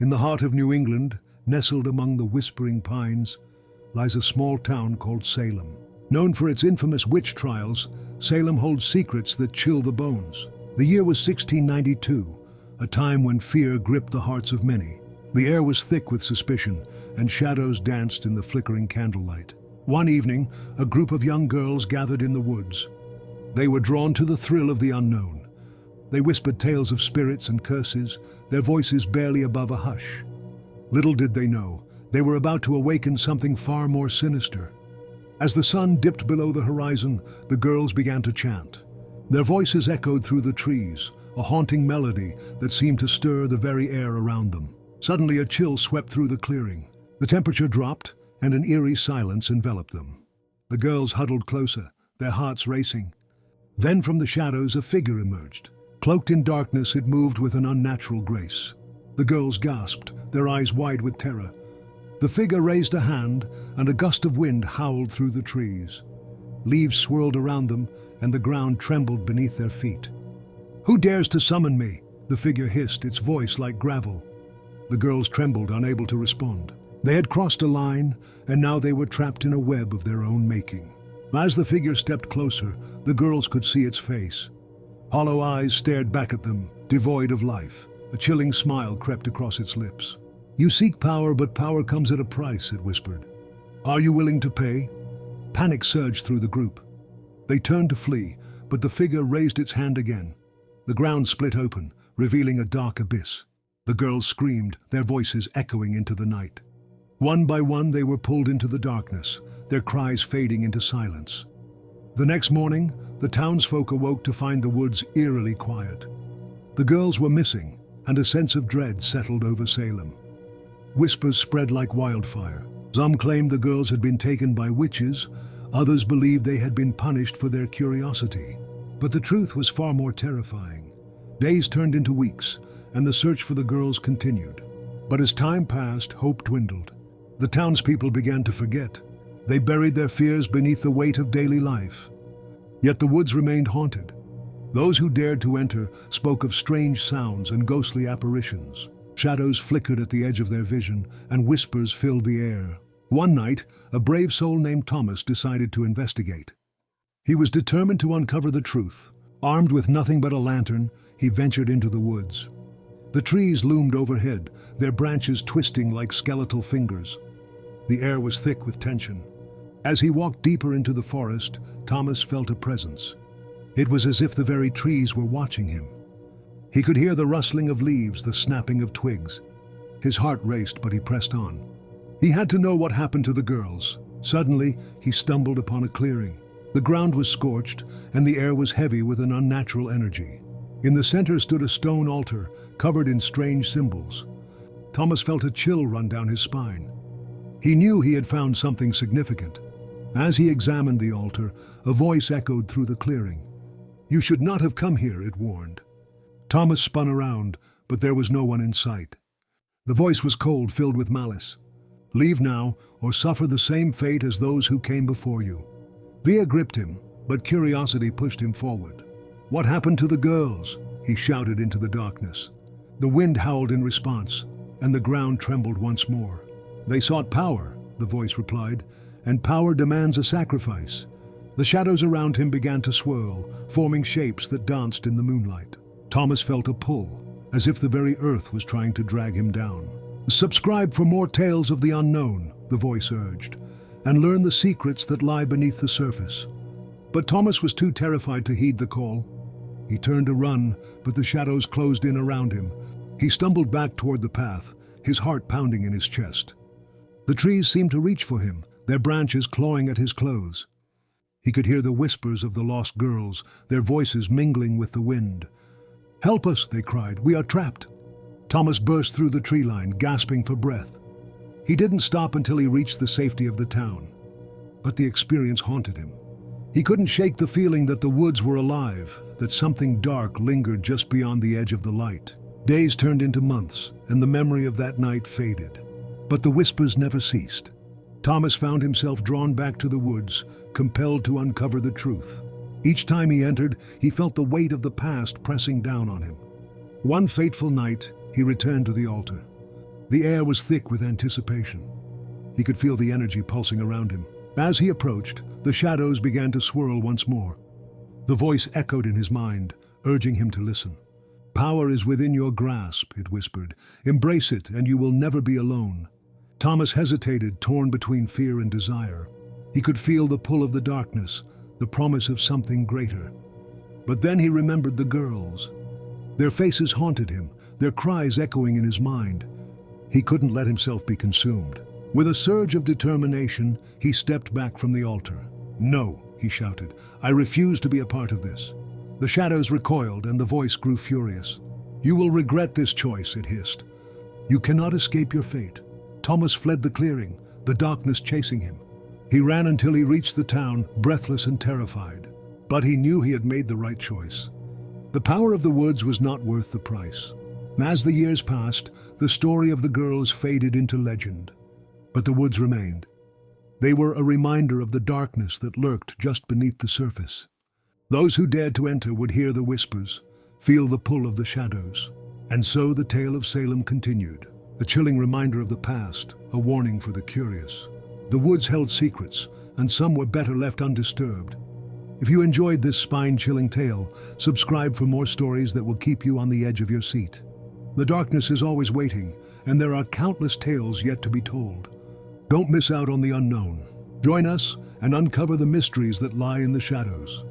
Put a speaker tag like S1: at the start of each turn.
S1: In the heart of New England, nestled among the whispering pines, lies a small town called Salem. Known for its infamous witch trials, Salem holds secrets that chill the bones. The year was 1692, a time when fear gripped the hearts of many. The air was thick with suspicion, and shadows danced in the flickering candlelight. One evening, a group of young girls gathered in the woods. They were drawn to the thrill of the unknown. They whispered tales of spirits and curses, their voices barely above a hush. Little did they know, they were about to awaken something far more sinister. As the sun dipped below the horizon, the girls began to chant. Their voices echoed through the trees, a haunting melody that seemed to stir the very air around them. Suddenly a chill swept through the clearing. The temperature dropped, and an eerie silence enveloped them. The girls huddled closer, their hearts racing. Then from the shadows a figure emerged. Cloaked in darkness, it moved with an unnatural grace. The girls gasped, their eyes wide with terror. The figure raised a hand, and a gust of wind howled through the trees. Leaves swirled around them, and the ground trembled beneath their feet. "Who dares to summon me?" the figure hissed, its voice like gravel. The girls trembled, unable to respond. They had crossed a line, and now they were trapped in a web of their own making. As the figure stepped closer, the girls could see its face. Hollow eyes stared back at them, devoid of life. A chilling smile crept across its lips. "You seek power, but power comes at a price," it whispered. "Are you willing to pay?" Panic surged through the group. They turned to flee, but the figure raised its hand again. The ground split open, revealing a dark abyss. The girls screamed, their voices echoing into the night. One by one they were pulled into the darkness, their cries fading into silence. The next morning, the townsfolk awoke to find the woods eerily quiet. The girls were missing, and a sense of dread settled over Salem. Whispers spread like wildfire. Some claimed the girls had been taken by witches, others believed they had been punished for their curiosity. But the truth was far more terrifying. Days turned into weeks, and the search for the girls continued. But as time passed, hope dwindled. The townspeople began to forget. They buried their fears beneath the weight of daily life. Yet the woods remained haunted. Those who dared to enter spoke of strange sounds and ghostly apparitions. Shadows flickered at the edge of their vision, and whispers filled the air. One night, a brave soul named Thomas decided to investigate. He was determined to uncover the truth. Armed with nothing but a lantern, he ventured into the woods. The trees loomed overhead, their branches twisting like skeletal fingers. The air was thick with tension. As he walked deeper into the forest, Thomas felt a presence. It was as if the very trees were watching him. He could hear the rustling of leaves, the snapping of twigs. His heart raced, but he pressed on. He had to know what happened to the girls. Suddenly, he stumbled upon a clearing. The ground was scorched, and the air was heavy with an unnatural energy. In the center stood a stone altar, covered in strange symbols. Thomas felt a chill run down his spine. He knew he had found something significant. As he examined the altar, a voice echoed through the clearing. "You should not have come here," it warned. Thomas spun around, but there was no one in sight. The voice was cold, filled with malice. "Leave now, or suffer the same fate as those who came before you." Fear gripped him, but curiosity pushed him forward. "What happened to the girls?" he shouted into the darkness. The wind howled in response, and the ground trembled once more. "They sought power," the voice replied, "and power demands a sacrifice." The shadows around him began to swirl, forming shapes that danced in the moonlight. Thomas felt a pull, as if the very earth was trying to drag him down. "Subscribe for more tales of the unknown," the voice urged, "and learn the secrets that lie beneath the surface." But Thomas was too terrified to heed the call. He turned to run, but the shadows closed in around him. He stumbled back toward the path, his heart pounding in his chest. The trees seemed to reach for him, their branches clawing at his clothes. He could hear the whispers of the lost girls, their voices mingling with the wind. "Help us," they cried, "we are trapped." Thomas burst through the tree line, gasping for breath. He didn't stop until he reached the safety of the town. But the experience haunted him. He couldn't shake the feeling that the woods were alive, that something dark lingered just beyond the edge of the light. Days turned into months, and the memory of that night faded. But the whispers never ceased. Thomas found himself drawn back to the woods, compelled to uncover the truth. Each time he entered, he felt the weight of the past pressing down on him. One fateful night, he returned to the altar. The air was thick with anticipation. He could feel the energy pulsing around him. As he approached, the shadows began to swirl once more. The voice echoed in his mind, urging him to listen. "Power is within your grasp," it whispered. "Embrace it, and you will never be alone." Thomas hesitated, torn between fear and desire. He could feel the pull of the darkness, the promise of something greater. But then he remembered the girls. Their faces haunted him, their cries echoing in his mind. He couldn't let himself be consumed. With a surge of determination, he stepped back from the altar. "No," he shouted, "I refuse to be a part of this." The shadows recoiled, and the voice grew furious. "You will regret this choice," it hissed. "You cannot escape your fate." Thomas fled the clearing, the darkness chasing him. He ran until he reached the town, breathless and terrified. But he knew he had made the right choice. The power of the woods was not worth the price. As the years passed, the story of the girls faded into legend. But the woods remained. They were a reminder of the darkness that lurked just beneath the surface. Those who dared to enter would hear the whispers, feel the pull of the shadows. And so the tale of Salem continued, a chilling reminder of the past, a warning for the curious. The woods held secrets, and some were better left undisturbed. If you enjoyed this spine-chilling tale, subscribe for more stories that will keep you on the edge of your seat. The darkness is always waiting, and there are countless tales yet to be told. Don't miss out on the unknown. Join us and uncover the mysteries that lie in the shadows.